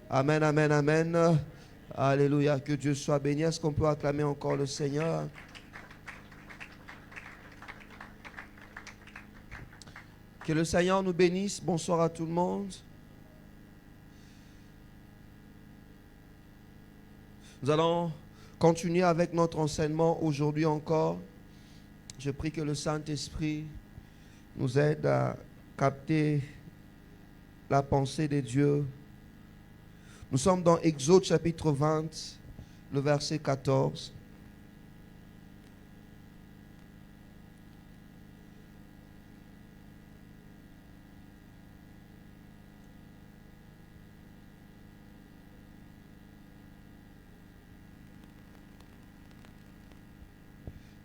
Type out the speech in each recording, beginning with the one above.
Amen, amen, amen. Alléluia, que Dieu soit béni. Est-ce qu'on peut acclamer encore le Seigneur? Que le Seigneur nous bénisse. Bonsoir à tout le monde. Nous allons continuer avec notre enseignement aujourd'hui encore. Je prie que le Saint-Esprit nous aide à capter la pensée de Dieu. Nous sommes dans Exode chapitre 20, le verset 14.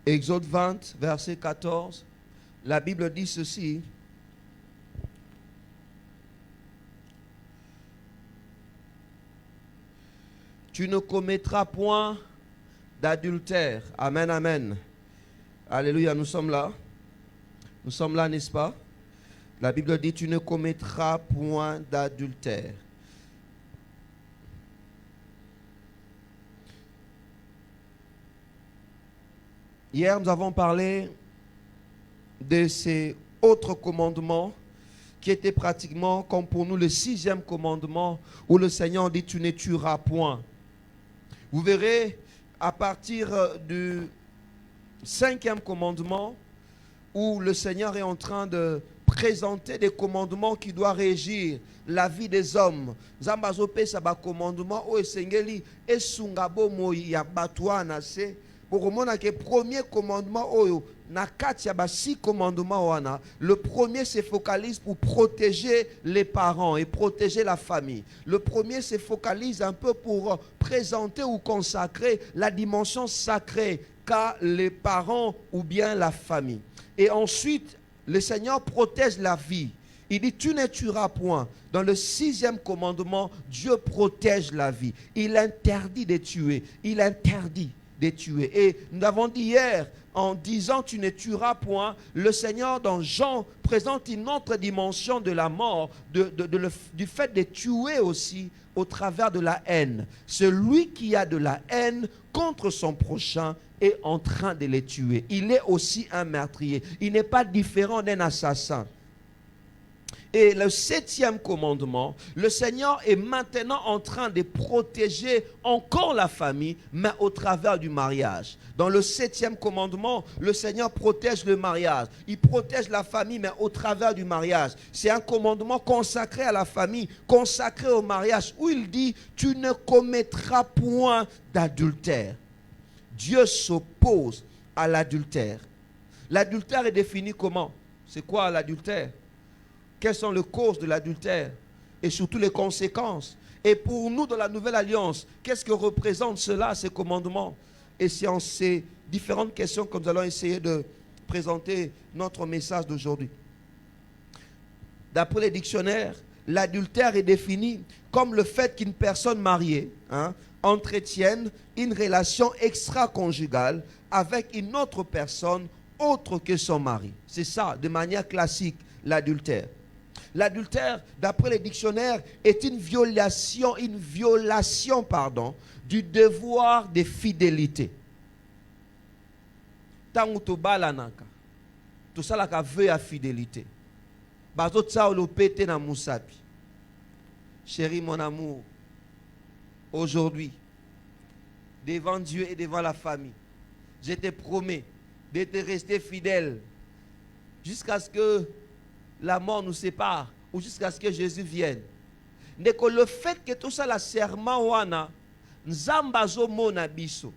Exode 20, verset 14. La Bible dit ceci. Tu ne commettras point d'adultère. Amen, amen. Alléluia, nous sommes là. Nous sommes là, n'est-ce pas? La Bible dit, tu ne commettras point d'adultère. Hier, nous avons parlé de ces autres commandements qui étaient pratiquement comme pour nous le 6e commandement où le Seigneur dit, tu ne tueras point. Vous verrez, à partir du 5e commandement, où le Seigneur est en train de présenter des commandements qui doivent régir la vie des hommes. Zambazope saba commandement o esengeli esungabo moyi ya batwa na se. Pour que le premier commandement na kati ya ba 6 commandements wana, le premier se focalise pour protéger les parents et protéger la famille. Le premier se focalise un peu pour présenter ou consacrer la dimension sacrée qu'a les parents ou bien la famille. Et ensuite, le Seigneur protège la vie. Il dit, tu ne tueras point. Dans le 6e commandement, Dieu protège la vie. Il interdit de tuer. Il interdit de tuer. Et nous avons dit hier, en disant tu ne tueras point, le Seigneur dans Jean présente une autre dimension de la mort, du fait de tuer aussi au travers de la haine. Celui qui a de la haine contre son prochain est en train de les tuer. Il est aussi un meurtrier. Il n'est pas différent d'un assassin. Et le 7e commandement, le Seigneur est maintenant en train de protéger encore la famille, mais au travers du mariage. Dans le 7e commandement, le Seigneur protège le mariage. Il protège la famille, mais au travers du mariage. C'est un commandement consacré à la famille, consacré au mariage, où il dit, tu ne commettras point d'adultère. Dieu s'oppose à l'adultère. L'adultère est défini comment? C'est quoi l'adultère? Quelles sont les causes de l'adultère et surtout les conséquences? Et pour nous, dans la Nouvelle Alliance, qu'est-ce que représente cela, ces commandements? Et c'est en ces différentes questions que nous allons essayer de présenter notre message d'aujourd'hui. D'après les dictionnaires, l'adultère est défini comme le fait qu'une personne mariée entretienne une relation extra-conjugale avec une autre personne autre que son mari. C'est ça, de manière classique, l'adultère. L'adultère, d'après les dictionnaires, est une violation du devoir de fidélité. Tant que balanaka, tout ça la veut à fidélité. Bazo tsa le pété na musapi. Chérie, mon amour, aujourd'hui, devant Dieu et devant la famille, je te promets de te rester fidèle jusqu'à ce que la mort nous sépare ou jusqu'à ce que Jésus vienne. Mais que le fait que tout ça la serment wana nzambazo mona biso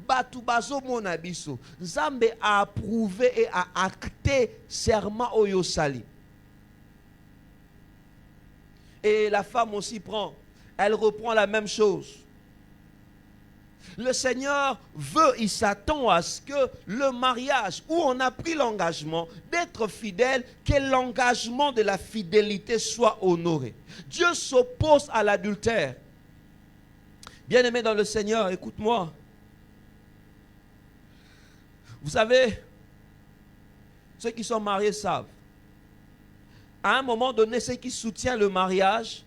batu bazo mona biso nzambe a approuvé et a acté serment oyosali. Et la femme aussi elle reprend la même chose. Le Seigneur veut, il s'attend à ce que le mariage où on a pris l'engagement d'être fidèle, que l'engagement de la fidélité soit honoré. Dieu s'oppose à l'adultère. Bien-aimé dans le Seigneur, écoute-moi. Vous savez, ceux qui sont mariés savent. À un moment donné, ceux qui soutiennent le mariage,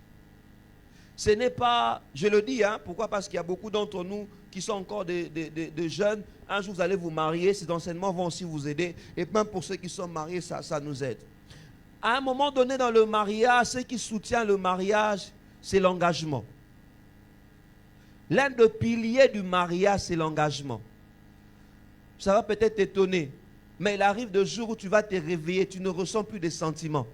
Ce n'est pas, je le dis, hein, pourquoi? Parce qu'il y a beaucoup d'entre nous qui sont encore des jeunes. Un jour, vous allez vous marier, ces enseignements vont aussi vous aider. Et même pour ceux qui sont mariés, ça nous aide. À un moment donné dans le mariage, ce qui soutient le mariage, c'est l'engagement. L'un des piliers du mariage, c'est l'engagement. Ça va peut-être t'étonner, mais il arrive des jours où tu vas te réveiller, tu ne ressens plus de sentiments.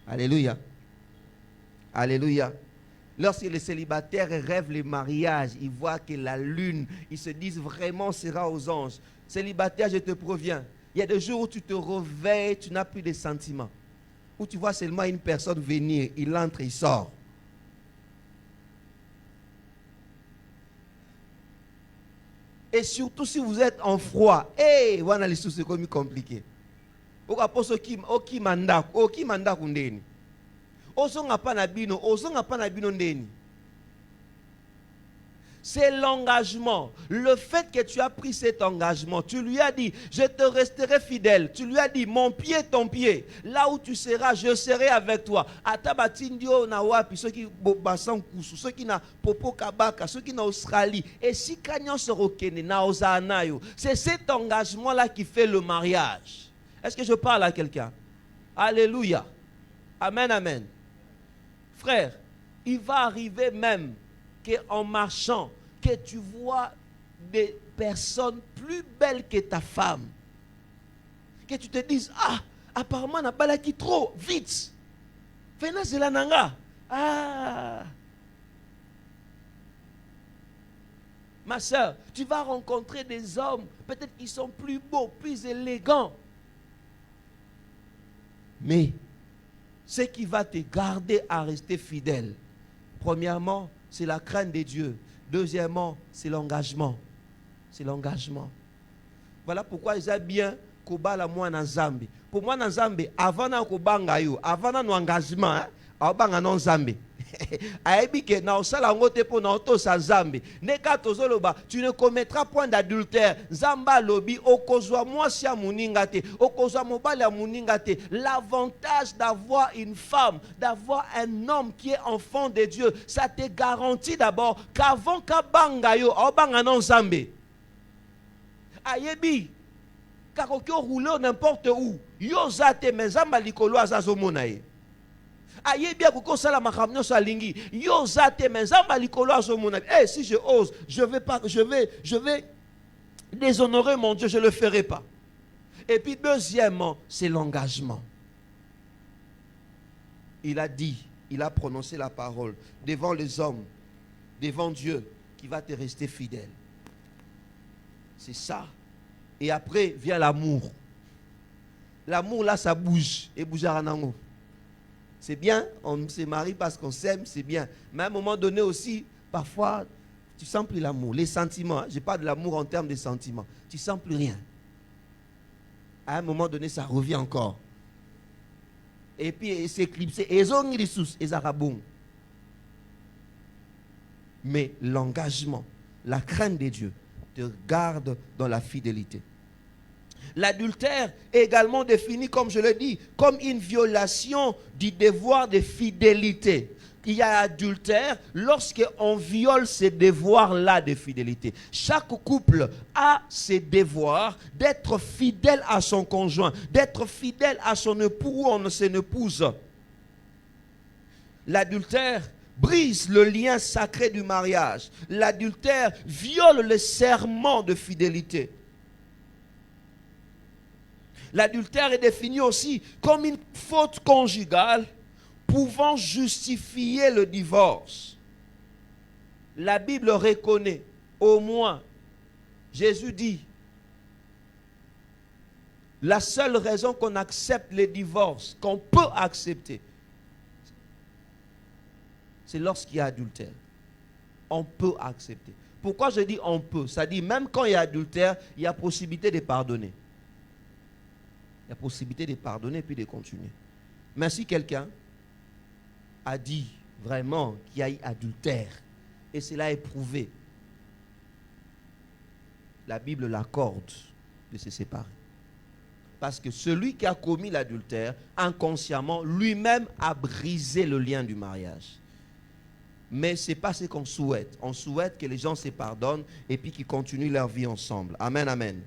Alléluia. Alléluia. Lorsque les célibataires rêvent le mariage, ils voient que la lune, ils se disent vraiment sera aux anges. Célibataire, je te préviens, il y a des jours où tu te réveilles, tu n'as plus de sentiments. Où tu vois seulement une personne venir, il entre, il sort. Et surtout si vous êtes en froid, voilà les choses, c'est comme compliqué. C'est l'engagement. Le fait que tu as pris cet engagement, tu lui as dit, je te resterai fidèle. Tu lui as dit, mon pied, ton pied. Là où tu seras, je serai avec toi. Ceux qui bassan kusu, ceux qui na popo kabaka, ceux qui na Australie. Et si kanyon se rokene na ozanayo, c'est cet engagement-là qui fait le mariage. Est-ce que je parle à quelqu'un? Alléluia. Amen, amen. Frère, il va arriver même qu'en marchant, que tu vois des personnes plus belles que ta femme. Que tu te dises, ah, apparemment, n'a pas qui trop, vite. Fena zelananga. Ah. Ma soeur, tu vas rencontrer des hommes, peut-être qu'ils sont plus beaux, plus élégants. Mais, ce qui va te garder à rester fidèle, premièrement, c'est la crainte de Dieu. Deuxièmement, c'est l'engagement. C'est l'engagement. Voilà pourquoi il est bien kobala moi na Zambie. Pour moi na Zambie, avant na kobanga yo, avant na engagement, abanga non Zambie. Aebike na osala ngote po na oto sa Zambie. Neka tozoloba, tu ne commettras point d'adultère. Zamba lobi okozwa mwasi ya muninga te, okozwa mobali ya muninga te. L'avantage d'avoir une femme, d'avoir un homme qui est enfant de Dieu, ça te garantit d'abord qu'avant kabanga yo, abanga non Zambie. Ayebi kakoki rouler n'importe où. Yo zate mezamba likolo azazomona ye. Si je ose, je vais déshonorer mon Dieu, je ne le ferai pas. Et puis deuxièmement, c'est l'engagement. Il a dit, il a prononcé la parole devant les hommes, devant Dieu, qui va te rester fidèle. C'est ça. Et après vient l'amour. L'amour là, ça bouge. Et bougera nango. C'est bien, on se marie parce qu'on s'aime, c'est bien. Mais à un moment donné aussi, parfois, tu ne sens plus l'amour. Les sentiments, je parle de l'amour en termes de sentiments. Tu ne sens plus rien. À un moment donné, ça revient encore. Et puis, c'est éclipsé. Mais l'engagement, la crainte de Dieu, te garde dans la fidélité. L'adultère est également défini, comme je l'ai dit, comme une violation du devoir de fidélité. Il y a adultère lorsqu'on viole ces devoirs-là de fidélité. Chaque couple a ses devoirs d'être fidèle à son conjoint, d'être fidèle à son époux ou à son épouse. L'adultère brise le lien sacré du mariage. L'adultère viole le serment de fidélité. L'adultère est défini aussi comme une faute conjugale pouvant justifier le divorce. La Bible reconnaît au moins, Jésus dit, la seule raison qu'on accepte les divorces, qu'on peut accepter, c'est lorsqu'il y a adultère. On peut accepter. Pourquoi je dis on peut? Ça dit même quand il y a adultère, il y a possibilité de pardonner. Il y a possibilité de pardonner et puis de continuer. Mais si quelqu'un a dit vraiment qu'il y a eu adultère et cela est prouvé, la Bible l'accorde de se séparer. Parce que celui qui a commis l'adultère, inconsciemment, lui-même a brisé le lien du mariage. Mais ce n'est pas ce qu'on souhaite. On souhaite que les gens se pardonnent et puis qu'ils continuent leur vie ensemble. Amen, amen.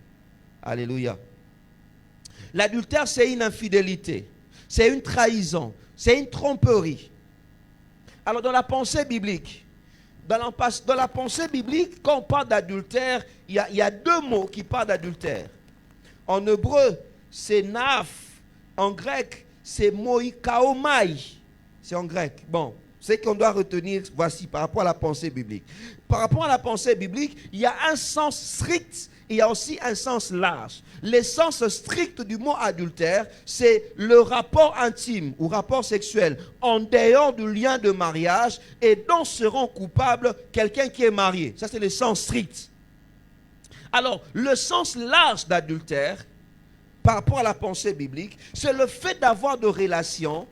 Alléluia. L'adultère, c'est une infidélité. C'est une trahison. C'est une tromperie. Alors, dans la pensée biblique, dans la pensée biblique, quand on parle d'adultère, il y a deux mots qui parlent d'adultère. En hébreu, c'est naf. En grec, c'est moikaomai. C'est en grec. Bon, ce qu'on doit retenir, voici, par rapport à la pensée biblique. Par rapport à la pensée biblique, il y a un sens strict, il y a aussi un sens large. Le sens strict du mot adultère, c'est le rapport intime ou rapport sexuel en dehors du lien de mariage et dont seront coupables quelqu'un qui est marié. Ça, c'est le sens strict. Alors, le sens large d'adultère, par rapport à la pensée biblique, c'est le fait d'avoir des relations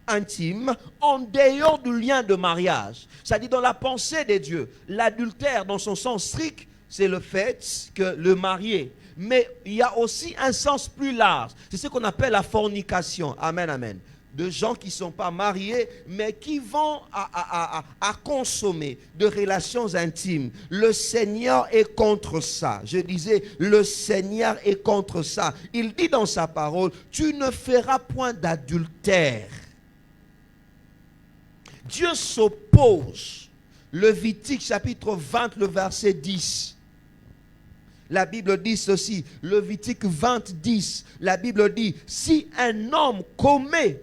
intimes en dehors du lien de mariage. C'est-à-dire dans la pensée de Dieu, l'adultère dans son sens strict, c'est le fait que le marié. Mais il y a aussi un sens plus large. C'est ce qu'on appelle la fornication. Amen, amen. De gens qui ne sont pas mariés, mais qui vont à consommer de relations intimes. Le Seigneur est contre ça. Je disais, le Seigneur est contre ça. Il dit dans sa parole, tu ne feras point d'adultère. Dieu s'oppose. Lévitique chapitre 20, le verset 10. La Bible dit ceci, Lévitique 20, 10. La Bible dit, si un homme commet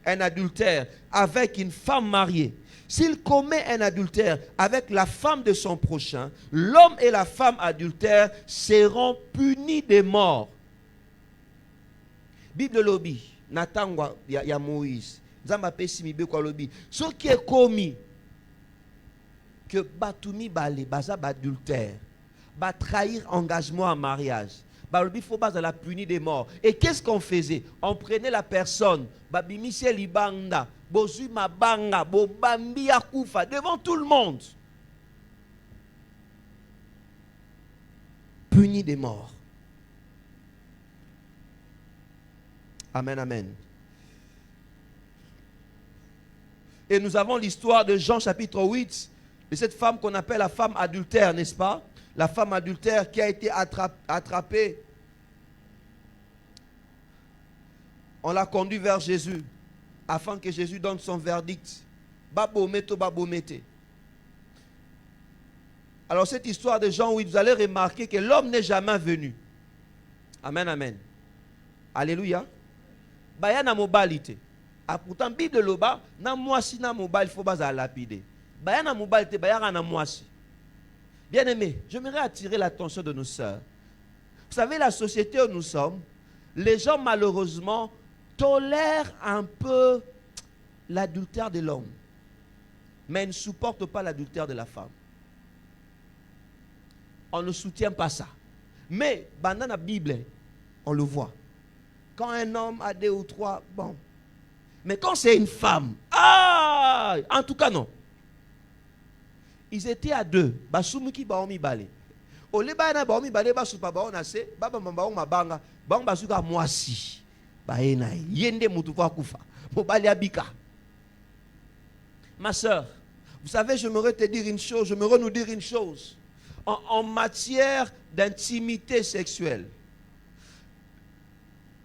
un adultère avec une femme mariée, s'il commet un adultère avec la femme de son prochain, l'homme et la femme adultère seront punis de mort. Bible lobby, Natangwa ya Moïse, Zamba pesimibe kwa lobby. Ce qui est commis que batumi bale baza adultère, va trahir engagement en mariage. Il faut pas la punir des morts. Et qu'est-ce qu'on faisait? On prenait la personne, babimisie libanda, bozui mabanga, bobambi akufa devant tout le monde. Puni des morts. Amen, amen. Et nous avons l'histoire de Jean chapitre 8, de cette femme qu'on appelle la femme adultère, n'est-ce pas? La femme adultère qui a été attrapée. On l'a conduit vers Jésus afin que Jésus donne son verdict. Babometo, babomete. Alors cette histoire de Jean 8, vous allez remarquer que l'homme n'est jamais venu. Amen, amen. Alléluia. Bayana mobilité. Pourtant, Bible loba, na moisi na mobile, il faut pas lapider. Bayana mobilité, bayana na moisi. Bien-aimés, j'aimerais attirer l'attention de nos sœurs. Vous savez, la société où nous sommes, les gens malheureusement tolèrent un peu l'adultère de l'homme, mais ne supportent pas l'adultère de la femme. On ne soutient pas ça. Mais, dans la Bible, on le voit. Quand un homme a 2 ou 3, bon. Mais quand c'est une femme, en tout cas non. Ils étaient à 2. Basumuki baomi bale. Ole bana baomi bale basupa baona se baba mambao mabanga bang basuka mwasi. Baena yende mutu kwa kufa. Mobali abika. Ma soeur, vous savez, j'aimerais te dire une chose, j'aimerais nous dire une chose. En matière d'intimité sexuelle,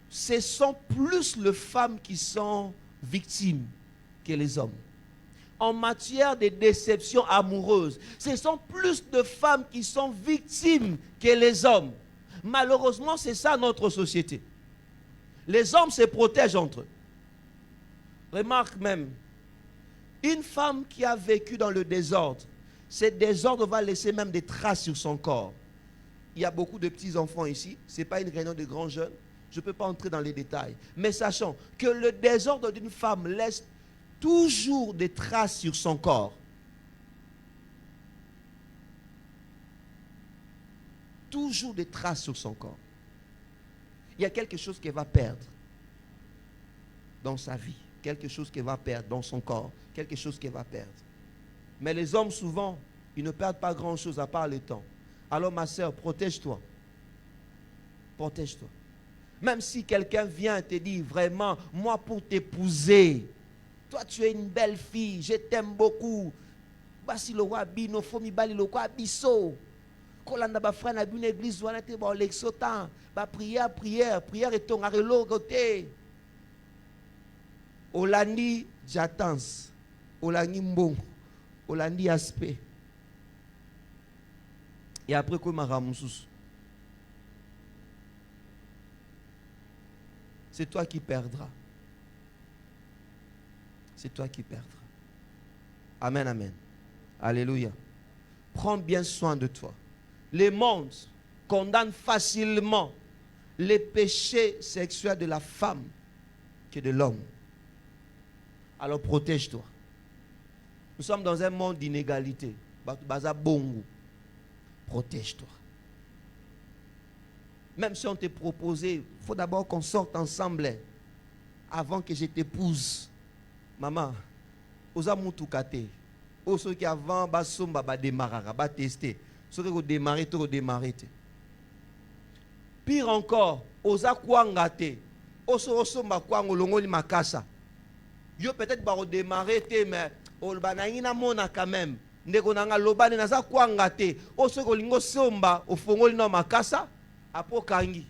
ce sont plus les femmes qui sont victimes que les hommes. En matière de déception amoureuse, ce sont plus de femmes qui sont victimes que les hommes. Malheureusement, c'est ça notre société. Les hommes se protègent entre eux. Remarque même, une femme qui a vécu dans le désordre, ce désordre va laisser même des traces sur son corps. Il y a beaucoup de petits-enfants ici, ce n'est pas une réunion de grands jeunes, je ne peux pas entrer dans les détails. Mais sachant que le désordre d'une femme laisse toujours des traces sur son corps. Toujours des traces sur son corps. Il y a quelque chose qu'elle va perdre dans sa vie. Quelque chose qu'elle va perdre dans son corps. Quelque chose qu'elle va perdre. Mais les hommes, souvent, ils ne perdent pas grand-chose à part le temps. Alors, ma soeur, protège-toi. Protège-toi. Même si quelqu'un vient te dire vraiment, moi pour t'épouser, toi tu es une belle fille, je t'aime beaucoup. Basi le roi bino fomi bali le roi biso. Kolanda ba frère na une église wana te ba l'exotan, ba prière et ton arelo côté. Olandi Jatans, Olandi Mbong, Olandi Aspect. Et après quoi Maramoussous? C'est toi qui perdras. C'est toi qui perdras. Amen, amen. Alléluia. Prends bien soin de toi. Le monde condamne facilement les péchés sexuels de la femme que de l'homme. Alors protège-toi. Nous sommes dans un monde d'inégalité. Protège-toi. Même si on t'est proposé, il faut d'abord qu'on sorte ensemble avant que je t'épouse. Maman, osa mutukate. Oso qui avant basomba ba démarrer, ba tester. Ceux qui démarrer, tu redémarrer. Pire encore, osa kwangate. Oso osomba kwango longoli makasa. Yo peut-être ba redémarrer mais olbanangina mona quand même. Ndeko nanga lobane naza kwangate. Oso ko lingo somba ofongoli na makasa. Apokangi.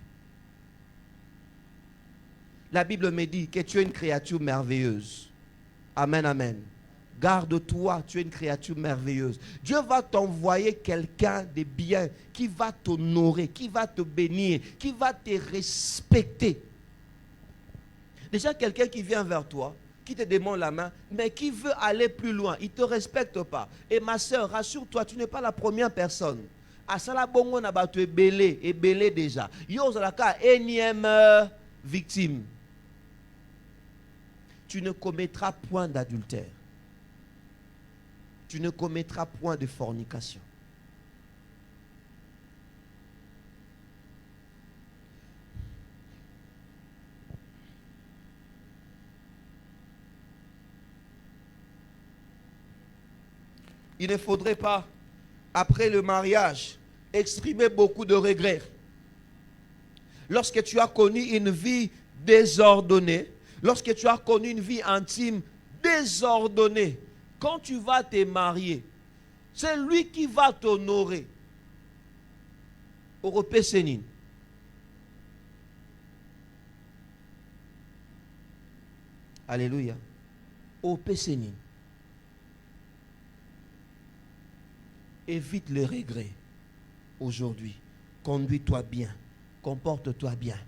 La Bible me dit que tu es une créature merveilleuse. Amen, amen. Garde-toi, tu es une créature merveilleuse. Dieu va t'envoyer quelqu'un de bien qui va t'honorer, qui va te bénir, qui va te respecter. Déjà, quelqu'un qui vient vers toi, qui te demande la main, mais qui veut aller plus loin, il ne te respecte pas. Et ma soeur, rassure-toi, tu n'es pas la première personne. Asala bongo na bato ebele déjà. Yo zalaka énième victime. Tu ne commettras point d'adultère. Tu ne commettras point de fornication. Il ne faudrait pas, après le mariage, exprimer beaucoup de regrets. Lorsque tu as connu une vie désordonnée, lorsque tu as connu une vie intime désordonnée, quand tu vas te marier, c'est lui qui va t'honorer. Europé Sénine. Alléluia. Europé Sénine. Évite les regrets aujourd'hui. Conduis-toi bien. Comporte-toi bien.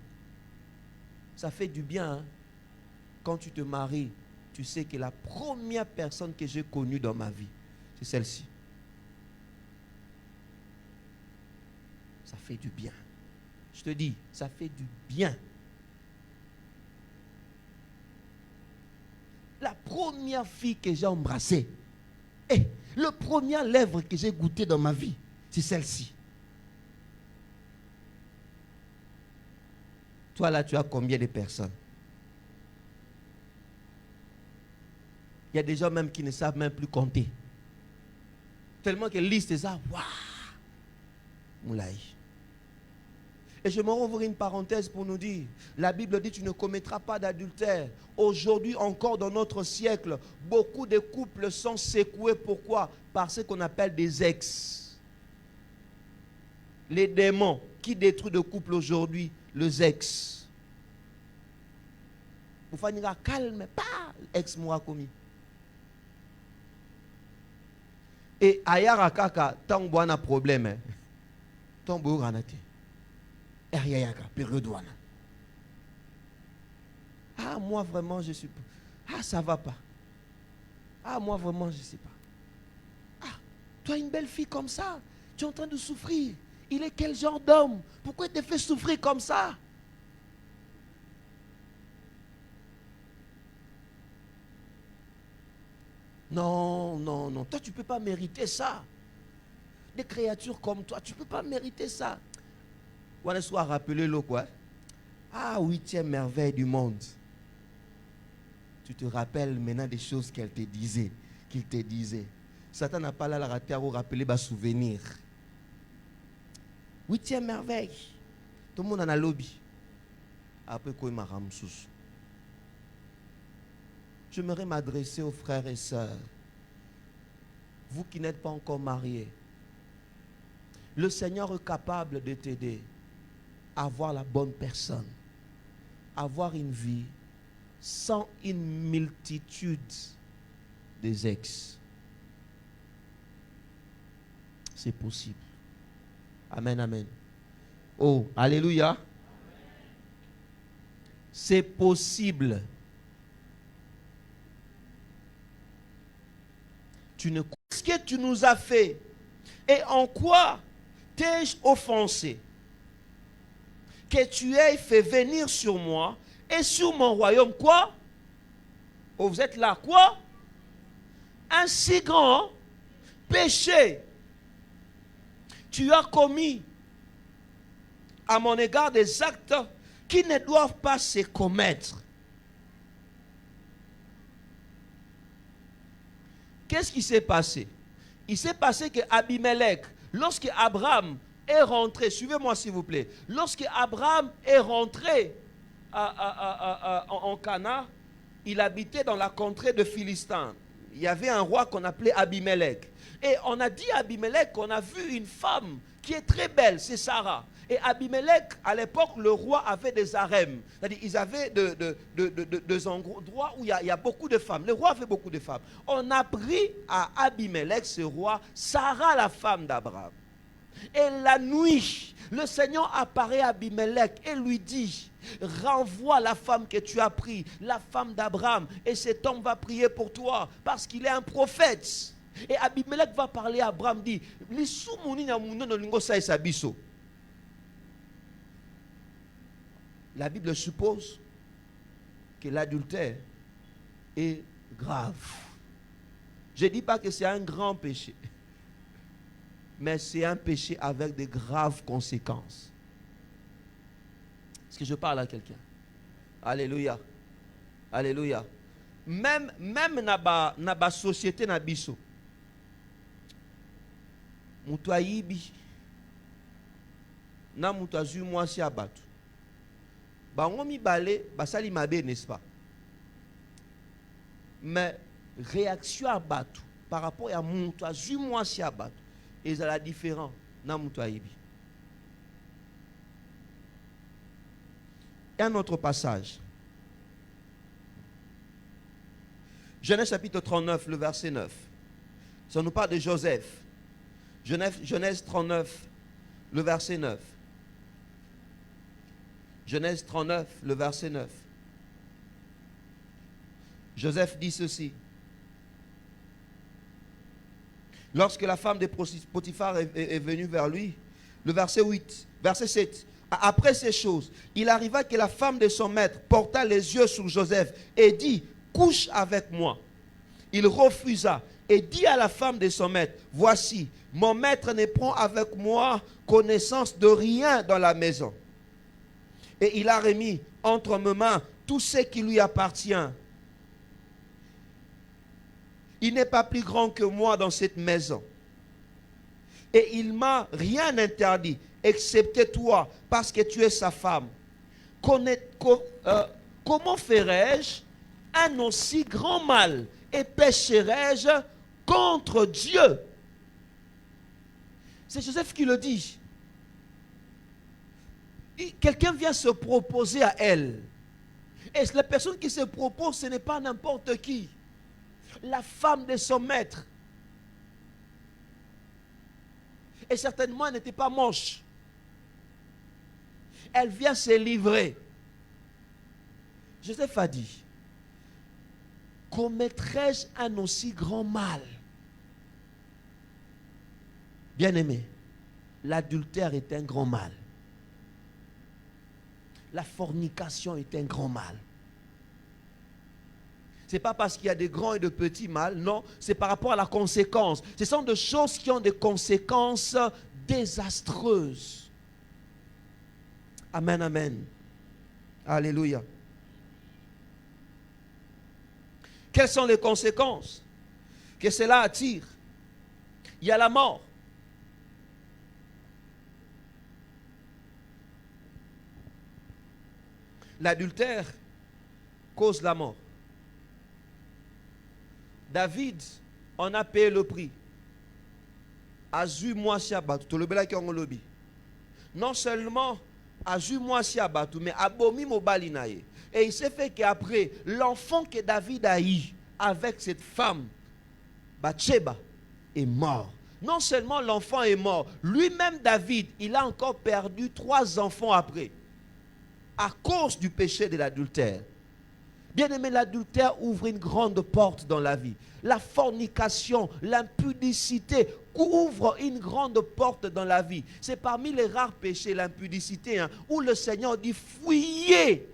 Ça fait du bien. Hein? Quand tu te maries, tu sais que la première personne que j'ai connue dans ma vie, c'est celle-ci. Ça fait du bien. Je te dis, ça fait du bien. La première fille que j'ai embrassée, le premier lèvre que j'ai goûté dans ma vie, c'est celle-ci. Toi là, tu as combien de personnes? Il y a des gens même qui ne savent même plus compter. Tellement que liste ça, waouh, moulaï. Et je m'en ouvre une parenthèse pour nous dire, la Bible dit tu ne commettras pas d'adultère. Aujourd'hui encore dans notre siècle, beaucoup de couples sont secoués. Pourquoi? Par ce qu'on appelle des ex. Les démons qui détruisent le couple aujourd'hui, les ex. Vous faites calme, pas ex moi commis. Et ayara kaka, tant que un problème, tant que ranate. Ah, moi vraiment, je suis. Ah, ça va pas. Ah, moi vraiment, je sais pas. Ah, toi, une belle fille comme ça, tu es en train de souffrir. Il est quel genre d'homme? Pourquoi il te fait souffrir comme ça? Non, non, non. Toi, tu ne peux pas mériter ça. Des créatures comme toi, tu ne peux pas mériter ça. On a soit rappelé le quoi? Ah, 8e merveille du monde. Tu te rappelles maintenant des choses qu'elle te disait, qu'il te disait. Satan n'a pas là la rater à rappeler bas souvenir. 8e merveille. Tout le monde en a lobby. Après quoi, j'aimerais m'adresser aux frères et sœurs. Vous qui n'êtes pas encore mariés, le Seigneur est capable de t'aider à avoir la bonne personne, à avoir une vie sans une multitude des ex. C'est possible. Amen, amen. Oh, alléluia. C'est possible. Qu'est-ce que tu nous as fait? Et en quoi t'ai-je offensé? Que tu aies fait venir sur moi et sur mon royaume quoi? Oh, vous êtes là, quoi? Un si grand péché. Tu as commis à mon égard des actes qui ne doivent pas se commettre. Qu'est-ce qui s'est passé? Il s'est passé que Abimelech, lorsque Abraham est rentré, suivez-moi s'il vous plaît, lorsque Abraham est rentré en Canaan, il habitait dans la contrée de Philistins. Il y avait un roi qu'on appelait Abimelech. Et on a dit à Abimelech qu'on a vu une femme qui est très belle, c'est Sarah. Et Abimelech, à l'époque, le roi avait des harems. C'est-à-dire, ils avaient des endroits où il y a beaucoup de femmes. Le roi avait beaucoup de femmes. On a pris à Abimelech, ce roi, Sarah, la femme d'Abraham. Et la nuit, le Seigneur apparaît à Abimelech et lui dit: renvoie la femme que tu as prise, la femme d'Abraham, et cet homme va prier pour toi, parce qu'il est un prophète. Et Abimelech va parler à Abraham, dit: la Bible suppose que l'adultère est grave. Je ne dis pas que c'est un grand péché, mais c'est un péché avec de graves conséquences. Est-ce que je parle à quelqu'un? Alléluia. Alléluia. Même dans la société na biso, mutu ayibi na mutu azui mwasi ya bato, bango mibale basali mabe, n'est-ce pas? Mais réaction à bato par rapport à mutu azui mwasi ya bato ezala différent na mutu ayibi. Et un autre passage, Genèse chapitre 39, le verset 9. Ça nous parle de Joseph. Genèse 39, le verset 9. Genèse 39, le verset 9. Joseph dit ceci: lorsque la femme de Potiphar est venue vers lui, le verset 8, verset 7. Après ces choses, il arriva que la femme de son maître porta les yeux sur Joseph et dit: couche avec moi. Il refusa et dit à la femme de son maître: voici, mon maître ne prend avec moi connaissance de rien dans la maison. Et il a remis entre mes mains tout ce qui lui appartient. Il n'est pas plus grand que moi dans cette maison. Et il m'a rien interdit, excepté toi, parce que tu es sa femme. Comment ferais-je un aussi grand mal et pécherais-je contre Dieu? C'est Joseph qui le dit. Quelqu'un vient se proposer à elle. Et la personne qui se propose, ce n'est pas n'importe qui. La femme de son maître. Et certainement, elle n'était pas moche. Elle vient se livrer. Joseph a dit: commettrais-je un aussi grand mal? Bien-aimé, l'adultère est un grand mal. La fornication est un grand mal. Ce n'est pas parce qu'il y a des grands et de petits mal, non, c'est par rapport à la conséquence. Ce sont des choses qui ont des conséquences désastreuses. Amen, amen. Alléluia. Quelles sont les conséquences que cela attire? Il y a la mort. L'adultère cause la mort. David en a payé le prix. Non seulement Azuma Siabatu, mais Abomi Mobalinaye. Et il s'est fait qu'après, l'enfant que David a eu avec cette femme, Bathsheba, est mort. Non seulement l'enfant est mort, lui-même David, il a encore perdu 3 enfants après, à cause du péché de l'adultère. Bien aimé, l'adultère ouvre une grande porte dans la vie. La fornication, l'impudicité ouvre une grande porte dans la vie. C'est parmi les rares péchés, l'impudicité, où le Seigneur dit fuyez.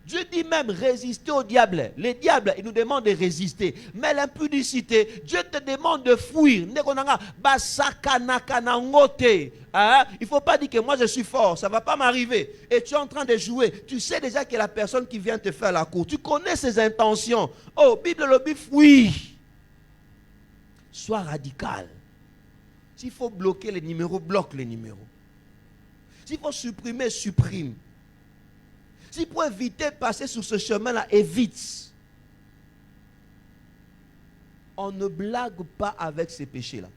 Dieu dit même résister au diable. Les diables, ils nous demandent de résister. Mais l'impudicité, Dieu te demande de fuir. Il ne faut pas dire que moi je suis fort, ça ne va pas m'arriver. Et tu es en train de jouer. Tu sais déjà que la personne qui vient te faire la cour, tu connais ses intentions. Oh, Bible le dit, fuis. Sois radical. S'il faut bloquer les numéros, bloque les numéros. S'il faut supprimer, supprime. Si pour éviter de passer sur ce chemin-là, évite. On ne blague pas avec ces péchés-là.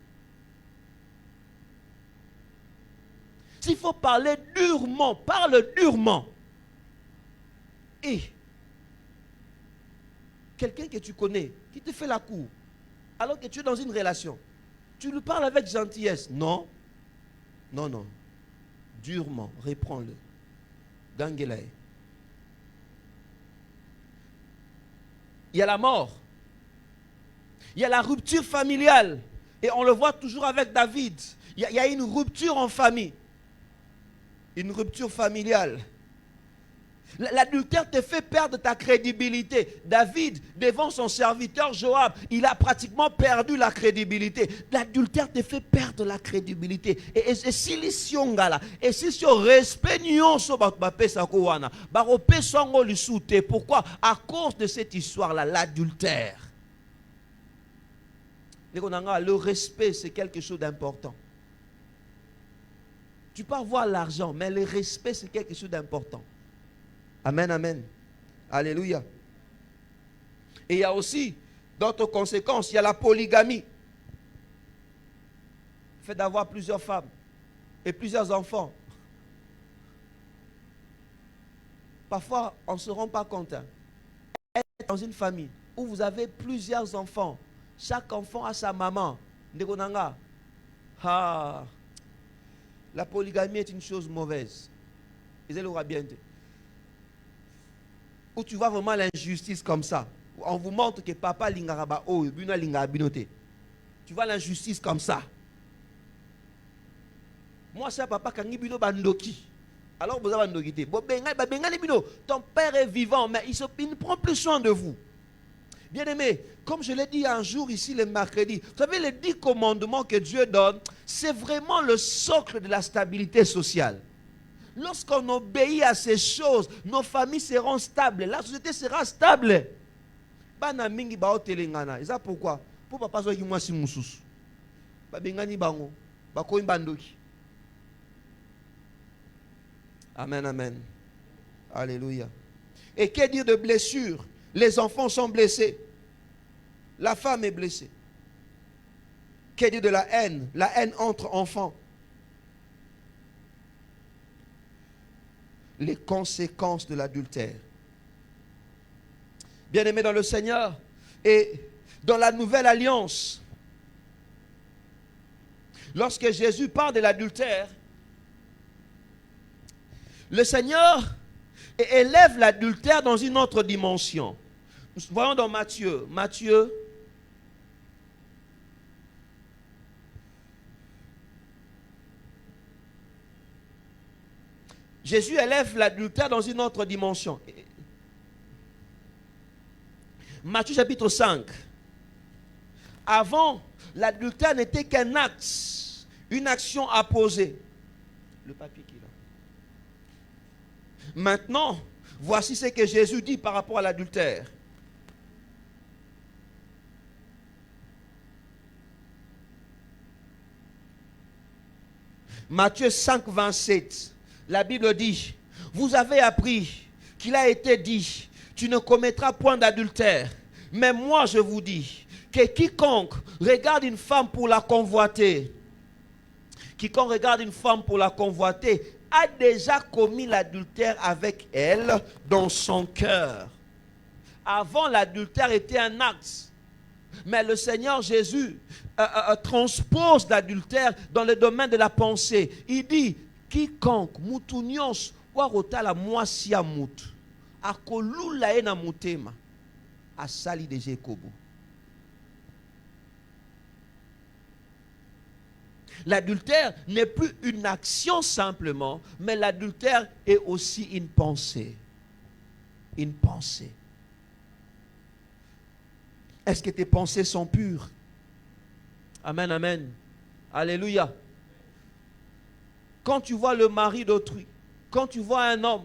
S'il faut parler durement, parle durement. Et quelqu'un que tu connais, qui te fait la cour, alors que tu es dans une relation, tu lui parles avec gentillesse. Non, non, non. Durement, reprends-le. Gangelae. Il y a la mort. Il y a la rupture familiale. Et on le voit toujours avec David. Il y a une rupture en famille. Une rupture familiale. L'adultère te fait perdre ta crédibilité. David, devant son serviteur Joab, il a pratiquement perdu la crédibilité. L'adultère te fait perdre la crédibilité. Et si les siongala, et si le respect nyonso bakbape sakowana, barope songo lisute. Pourquoi? À cause de cette histoire-là, l'adultère. Le respect, c'est quelque chose d'important. Tu peux avoir l'argent, mais le respect, c'est quelque chose d'important. Amen, amen. Alléluia. Et il y a aussi d'autres conséquences. Il y a la polygamie. Le fait d'avoir plusieurs femmes et plusieurs enfants. Parfois, on ne se rend pas compte. Être dans une famille où vous avez plusieurs enfants. Chaque enfant a sa maman. La polygamie est une chose mauvaise. Ils l'aura bien dit. Où tu vois vraiment l'injustice comme ça. On vous montre que papa lingaraba oh buna lingabinote. Tu vois l'injustice comme ça. Moi c'est papa kangi bino bandoki. Alors vous avez bandoki. Ton père est vivant mais il ne prend plus soin de vous. Bien aimé, comme je l'ai dit un jour ici le mercredi, vous savez les 10 commandements que Dieu donne, c'est vraiment le socle de la stabilité sociale. Lorsqu'on obéit à ces choses, nos familles seront stables. La société sera stable. Bana mingi ba otelengana. Et ça pourquoi? Pour papa zo ki mwasi mususu. Ba bengani bango. Ba ko imbandoki. Amen, amen. Alléluia. Et que dire de blessures? Les enfants sont blessés. La femme est blessée. Que dire de la haine? La haine entre enfants. Les conséquences de l'adultère. Bien-aimés dans le Seigneur, et dans la nouvelle alliance, lorsque Jésus parle de l'adultère, le Seigneur élève l'adultère dans une autre dimension. Nous voyons dans Matthieu. Jésus élève l'adultère dans une autre dimension. Matthieu chapitre 5. Avant, l'adultère n'était qu'un acte, une action à poser. Le papier qui est là. Maintenant, voici ce que Jésus dit par rapport à l'adultère. Matthieu 5, 27. La Bible dit, vous avez appris qu'il a été dit, tu ne commettras point d'adultère. Mais moi, je vous dis que quiconque regarde une femme pour la convoiter, quiconque regarde une femme pour la convoiter, a déjà commis l'adultère avec elle dans son cœur. Avant, l'adultère était un acte. Mais le Seigneur Jésus transpose l'adultère dans le domaine de la pensée. Il dit, quiconque mutunios warotala mwasi ya mutu akolula ye na mutema asali deja ekobo. L'adultère n'est plus une action simplement, mais l'adultère est aussi une pensée. Une pensée. Est-ce que tes pensées sont pures? Amen, amen. Alléluia. Quand tu vois le mari d'autrui, quand tu vois un homme,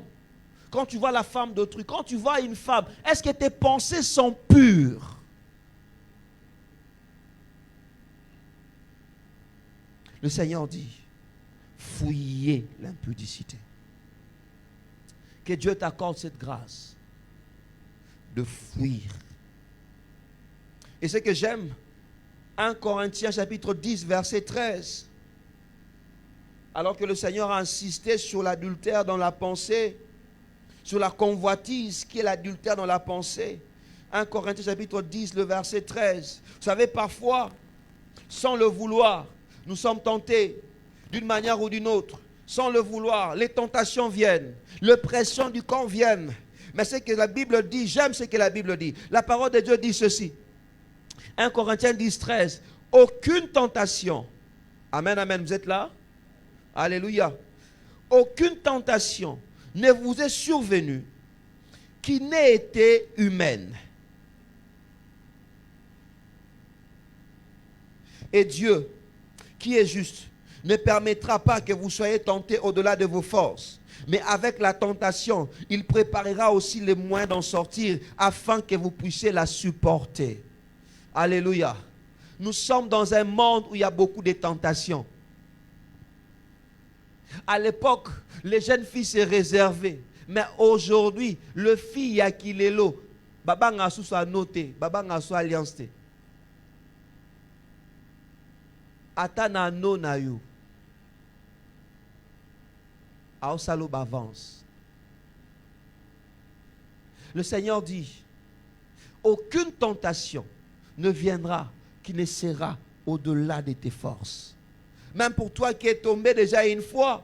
quand tu vois la femme d'autrui, quand tu vois une femme, est-ce que tes pensées sont pures? Le Seigneur dit, fouillez l'impudicité. Que Dieu t'accorde cette grâce de fuir. Et ce que j'aime, 1 Corinthiens chapitre 10, verset 13, alors que le Seigneur a insisté sur l'adultère dans la pensée, sur la convoitise qui est l'adultère dans la pensée. 1 Corinthiens chapitre 10, le verset 13. Vous savez, parfois, sans le vouloir, nous sommes tentés d'une manière ou d'une autre. Sans le vouloir, les tentations viennent, les pressions du corps viennent. Mais ce que la Bible dit, j'aime ce que la Bible dit. La parole de Dieu dit ceci. 1 Corinthiens 10, 13. Aucune tentation. Amen, amen. Vous êtes là? Alléluia. Aucune tentation ne vous est survenue qui n'ait été humaine. Et Dieu, qui est juste, ne permettra pas que vous soyez tentés au-delà de vos forces. Mais avec la tentation, il préparera aussi les moyens d'en sortir afin que vous puissiez la supporter. Alléluia. Nous sommes dans un monde où il y a beaucoup de tentations. À l'époque, les jeunes filles se réservaient. Mais aujourd'hui, le fille à qui est l'eau, baba nga sous sa noté, baba nga sous alliance. Atana no na yo. Aosalo avance. Le Seigneur dit, aucune tentation ne viendra qui ne sera au-delà de tes forces. Même pour toi qui es tombé déjà une fois,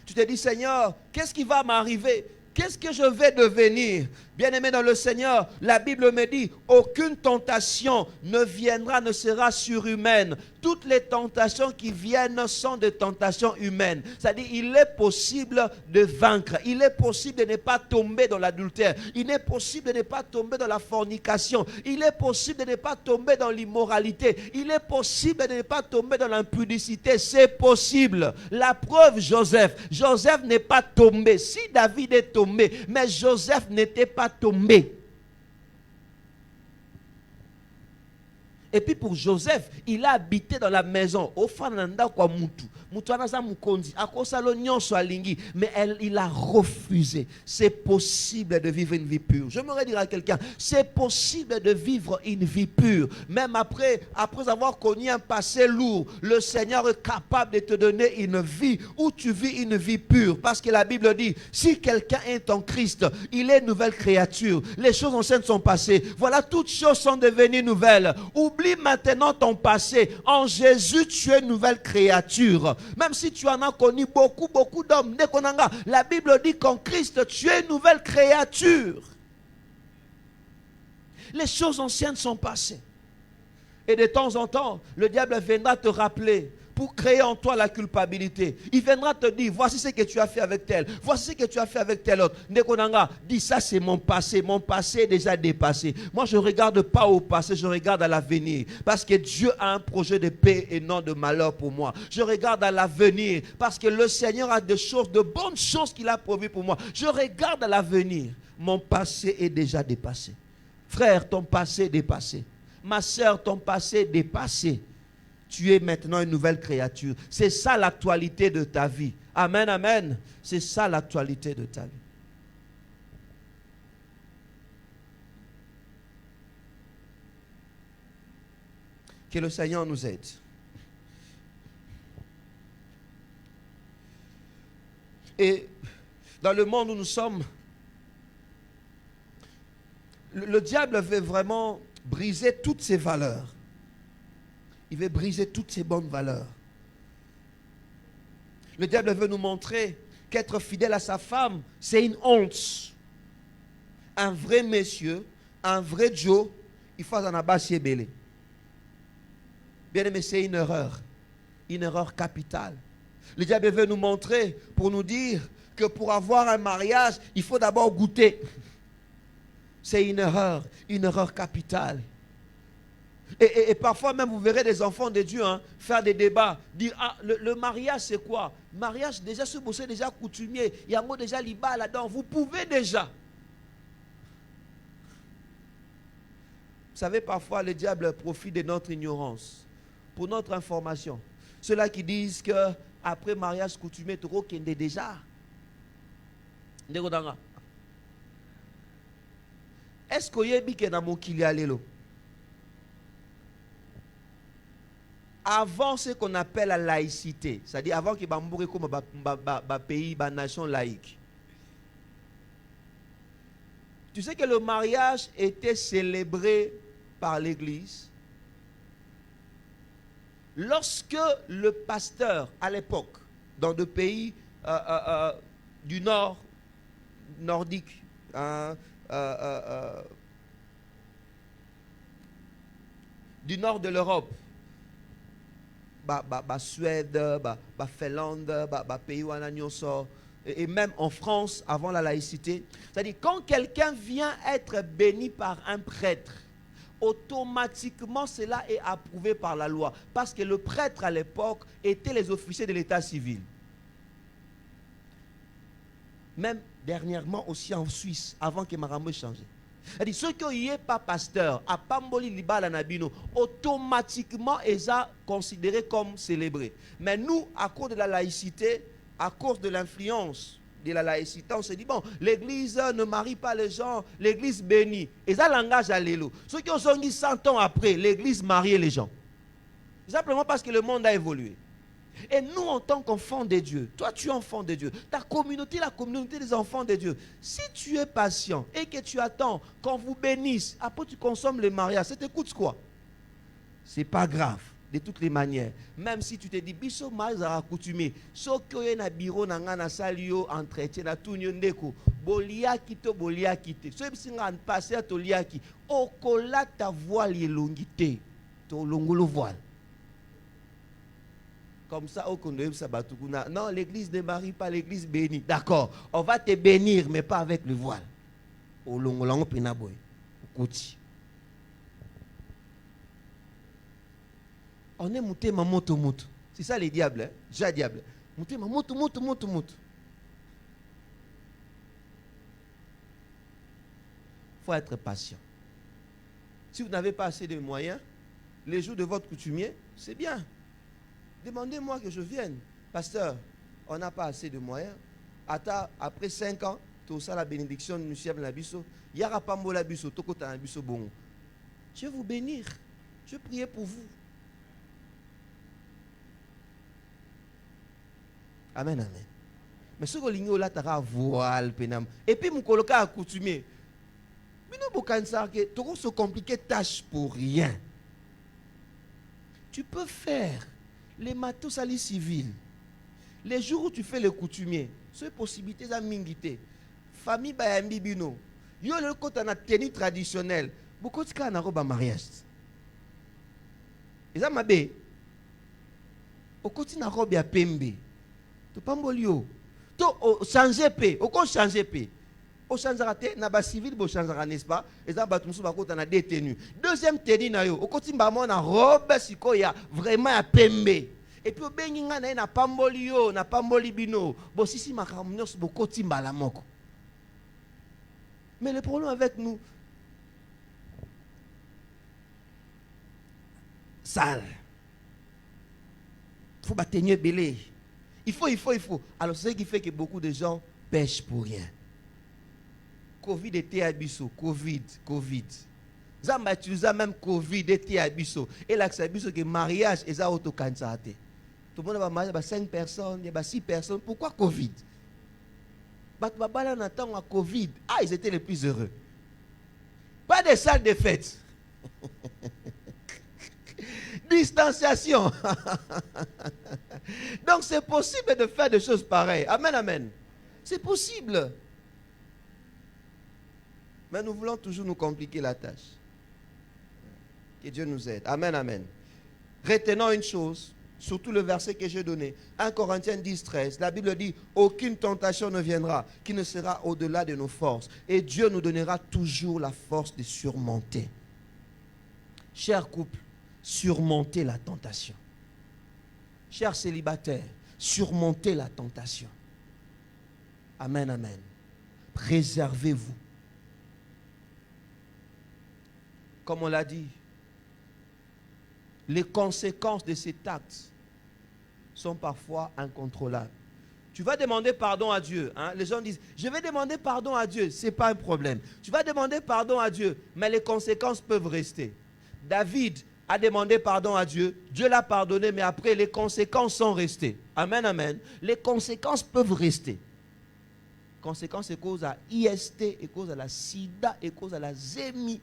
tu te dis, Seigneur, qu'est-ce qui va m'arriver? Qu'est-ce que je vais devenir? Bien-aimé dans le Seigneur, la Bible me dit, aucune tentation ne viendra, ne sera surhumaine. Toutes les tentations qui viennent sont des tentations humaines. C'est-à-dire, il est possible de vaincre. Il est possible de ne pas tomber dans l'adultère. Il est possible de ne pas tomber dans la fornication. Il est possible de ne pas tomber dans l'immoralité. Il est possible de ne pas tomber dans l'impudicité. C'est possible. La preuve, Joseph. Joseph n'est pas tombé. Si David est tombé, mais Joseph n'était pas tombé. Et puis pour Joseph, il a habité dans la maison. Mais il a refusé. C'est possible de vivre une vie pure. Je m'aurais dit à quelqu'un, c'est possible de vivre une vie pure. Même après avoir connu un passé lourd, le Seigneur est capable de te donner une vie où tu vis une vie pure. Parce que la Bible dit, si quelqu'un est en Christ, il est une nouvelle créature. Les choses anciennes sont passées. Voilà, toutes choses sont devenues nouvelles. Oublie maintenant ton passé. En Jésus, tu es une nouvelle créature. Même si tu en as connu beaucoup d'hommes, la Bible dit qu'en Christ, tu es une nouvelle créature. Les choses anciennes sont passées. Et de temps en temps, le diable viendra te rappeler pour créer en toi la culpabilité. Il viendra te dire, voici ce que tu as fait avec tel, voici ce que tu as fait avec tel autre. Ndekonanga, dis ça, c'est mon passé est déjà dépassé. Moi, je ne regarde pas au passé, je regarde à l'avenir. Parce que Dieu a un projet de paix et non de malheur pour moi. Je regarde à l'avenir parce que le Seigneur a des choses, de bonnes choses qu'il a prévues pour moi. Je regarde à l'avenir. Mon passé est déjà dépassé. Frère, ton passé est dépassé. Ma soeur, ton passé est dépassé. Tu es maintenant une nouvelle créature. C'est ça l'actualité de ta vie. Amen, amen. C'est ça l'actualité de ta vie. Que le Seigneur nous aide. Et dans le monde où nous sommes, le diable veut vraiment briser toutes ces valeurs. Il veut briser toutes ces bonnes valeurs. Le diable veut nous montrer qu'être fidèle à sa femme, c'est une honte. Un vrai monsieur, un vrai Joe, il faut en abattre belé. Bien aimé, c'est une erreur capitale. Le diable veut nous montrer, pour nous dire que pour avoir un mariage, il faut d'abord goûter. C'est une erreur capitale. Et parfois même, vous verrez des enfants de Dieu faire des débats, dire, ah, le mariage c'est quoi? Mariage, déjà, ce bossé déjà coutumier, il y a un mot déjà liba là-dedans, vous pouvez déjà. Vous savez, parfois, le diable profite de notre ignorance, pour notre information. Ceux-là qui disent que après mariage coutumier, tu kende déjà. Est-ce que vous que dans mon kilialelo? Avant ce qu'on appelle la laïcité, c'est-à-dire avant que Bambouré comme un pays, une nation laïque. Tu sais que le mariage était célébré par l'Église lorsque le pasteur, à l'époque, dans des pays du nord, nordique, du nord de l'Europe, Suède, Finlande, pays où on a et même en France, avant la laïcité. C'est-à-dire, quand quelqu'un vient être béni par un prêtre, automatiquement cela est approuvé par la loi. Parce que le prêtre à l'époque était les officiers de l'état civil. Même dernièrement aussi en Suisse, avant que Marambo change. C'est-à-dire, ceux qui n'ont pas pasteur, à Pamboli Libala Nabino, automatiquement, ils sont considérés comme célébrés. Mais nous, à cause de la laïcité, à cause de l'influence de la laïcité, on se dit, bon, l'église ne marie pas les gens, l'église bénit. Et ça, langage à l'élo. Ceux qui ont dit 100 ans après, l'église mariait les gens. Simplement parce que le monde a évolué. Et nous, en tant qu'enfants de Dieu, toi tu es enfant de Dieu, ta communauté, la communauté des enfants de Dieu, si tu es patient et que tu attends qu'on vous bénisse, après tu consommes le mariage, ça te coûte quoi? C'est pas grave, de toutes les manières. Même si tu te dis, biso mariage a coutumé, so que y na bureau na ngana salio entretien na tout ndeko, bolia kito bolia kite. So si ngan passer à toliaki, okola ta voile yelongité, to longolo voile. Comme ça, non, l'église ne marie pas, l'église bénit. D'accord, on va te bénir, mais pas avec le voile. On est monté ma moto. C'est ça les diables, hein? Déjà diable. Monté ma moto. Il faut être patient. Si vous n'avez pas assez de moyens, les jours de votre coutumier, c'est bien. Demandez-moi que je vienne. Pasteur, on n'a pas assez de moyens. Après 5 ans, tout ça, la bénédiction de monsieur Nabiso, il y aura pas de Nabiso, tout côté Nabiso bon. Je vais vous bénir. Je vais prier pour vous. Amen, amen. Mais ce que l'igno là, tu as voile, penam. Et puis, mon coloca a coutumé. Mais nous, beaucoup que tout se compliquer tâche pour rien. Tu peux faire les matos ali civils. Les jours où tu fais le coutumier, c'est possibilité à mingité. Famille bayambi bino. Yo le côté na tenue traditionnelle. Beaucoup de cas na robe mariage. Eza mabe. Au côté na robe ya pembe. To pambolio. To changer pe, au ko changer pe. Au changera te na ba civil bo changera n'est-ce pas? Eza batu musu ba kota na deux tenues. Deuxième tenue na yo, au côté mbamo na robe sikoya vraiment ya pembe. Et puis au benginga na pambolio, na pamboli bino. Bo sisi makamnyos bo koti mbala moko. Mais le problème avec nous, sale. Il faut bâtir belé. Il faut. Alors c'est ce qui fait que beaucoup de gens pêchent pour rien. Covid était abisso, Covid. Zamba utiliser même Covid et abisso. Et là, c'est abisso que mariage et ça auto-candidaté. Tout le monde va marier, 5 personnes, il y a 6 personnes. Pourquoi Covid? Covid. Ah, ils étaient les plus heureux. Pas de salles de fête. Distanciation. Donc c'est possible de faire des choses pareilles. Amen, amen. C'est possible. Mais nous voulons toujours nous compliquer la tâche. Que Dieu nous aide. Amen, amen. Retenons une chose, surtout le verset que j'ai donné. 1 Corinthiens 10, 13. La Bible dit, aucune tentation ne viendra qui ne sera au-delà de nos forces. Et Dieu nous donnera toujours la force de surmonter. Chers couples, surmontez la tentation. Chers célibataires, surmontez la tentation. Amen, amen. Préservez-vous. Comme on l'a dit, les conséquences de cet acte sont parfois incontrôlables. Tu vas demander pardon à Dieu. Hein? Les gens disent, je vais demander pardon à Dieu. Ce n'est pas un problème. Tu vas demander pardon à Dieu, mais les conséquences peuvent rester. David a demandé pardon à Dieu. Dieu l'a pardonné, mais après, les conséquences sont restées. Amen, amen. Les conséquences peuvent rester. Conséquences et cause à IST, et cause à la sida, et cause à la zémie.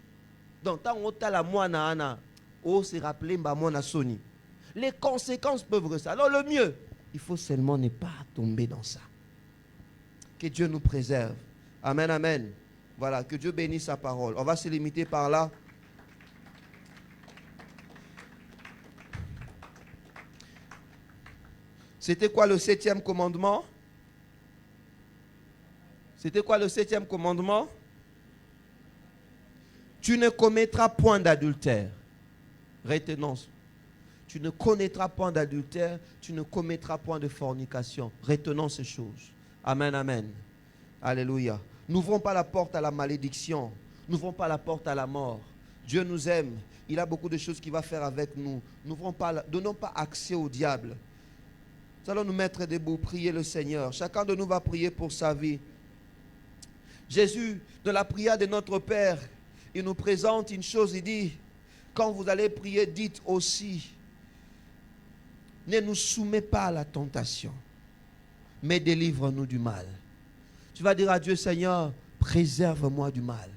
Donc, tant on a la moine, on se rappelle, Sony. Les conséquences peuvent rester. Alors, le mieux, il faut seulement ne pas tomber dans ça. Que Dieu nous préserve. Amen, amen. Voilà, que Dieu bénisse sa parole. On va se limiter par là. C'était quoi le 7e commandement? C'était quoi le 7e commandement? Tu ne commettras point d'adultère. Retenons. Tu ne connaîtras point d'adultère, tu ne commettras point de fornication. Retenons ces choses. Amen, amen. Alléluia. N'ouvrons pas la porte à la malédiction. N'ouvrons pas la porte à la mort. Dieu nous aime. Il a beaucoup de choses qu'il va faire avec nous. Donnons pas accès au diable. Nous allons nous mettre debout, prier le Seigneur. Chacun de nous va prier pour sa vie. Jésus, dans la prière de notre Père, il nous présente une chose, il dit, quand vous allez prier, dites aussi, ne nous soumets pas à la tentation, mais délivre-nous du mal. Tu vas dire à Dieu, Seigneur, préserve-moi du mal.